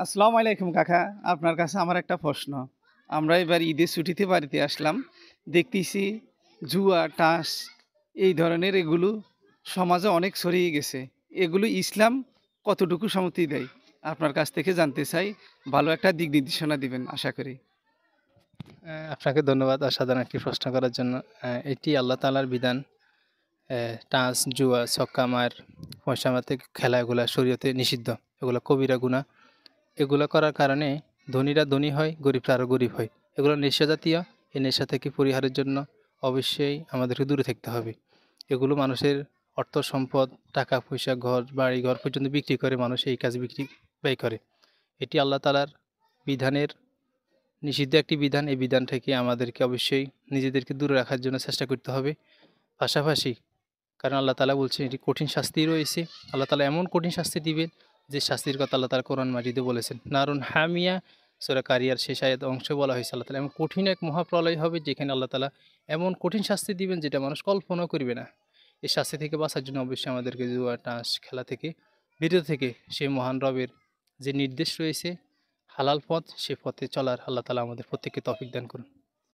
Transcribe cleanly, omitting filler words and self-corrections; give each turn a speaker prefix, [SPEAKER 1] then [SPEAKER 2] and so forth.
[SPEAKER 1] আসসালামু আলাইকুম কাকা। আপনার কাছে আমার একটা প্রশ্ন। আমরা এবার ঈদের ছুটিতে বাড়িতে আসলাম। দেখতেছি জুয়া, তাস এই ধরনের এগুলো সমাজে অনেক ছড়িয়ে গেছে। এগুলো ইসলাম কতটুকু সম্মতি দেয়? আপনার কাছ থেকে জানতে চাই। ভালো একটা দিক নির্দেশনা দিবেন আশা করি।
[SPEAKER 2] আপনাকে ধন্যবাদ অসাধারণ একটি প্রশ্ন করার জন্য। এটি আল্লাহ তাআলার বিধান। টাস, জুয়া, ছক্কা মার, পয়সা মারতে খেলা এগুলা শরীয়তে নিষিদ্ধ। এগুলা কবিরা গুনাহ। এগুলা করার কারণে ধনীরা ধনী হয়, গরিবরা আরও গরিব হয়। এগুলো নেশা জাতীয়। এই নেশা থেকে পরিহারের জন্য অবশ্যই আমাদেরকে দূরে থাকতে হবে। এগুলো মানুষের অর্থ সম্পদ, টাকা পয়সা, ঘর বাড়ি-ঘর পর্যন্ত বিক্রি করে মানুষ এই কাজে ব্যয় করে। এটি আল্লাহ তাআলার বিধানের নিষিদ্ধ একটি বিধান। এই বিধান থেকে আমাদেরকে অবশ্যই নিজেদেরকে দূরে রাখার জন্য চেষ্টা করতে হবে। পাশাপাশি কারণ আল্লাহ তাআলা বলছেন এটি কঠিন শাস্তি রয়েছে। আল্লাহ তাআলা এমন কঠিন শাস্তি দিবেন যে শাস্তির কথা আল্লাহ তাআলা কোরআন মাজিদে বলেছেন। নারুন হামিয়া সূরা কারিয়ার শেষ আয়াত অংশে বলা হয়েছে আল্লাহ তাআলা এমন কঠিন এক মহাপ্রলয় হবে যেখানে আল্লাহ তাআলা এমন কঠিন শাস্তি দিবেন যেটা মানুষ কল্পনাও করবে না। এই শাস্তি থেকে বাঁচার জন্য অবশ্যই আমাদেরকে জুয়া, তাস খেলা থেকে বিরত থেকে সেই মহান রবের যে নির্দেশ রয়েছে হালাল পথ সে পথে চলার আল্লাহ তাআলা আমাদের প্রত্যেককে তৌফিক দান করুন।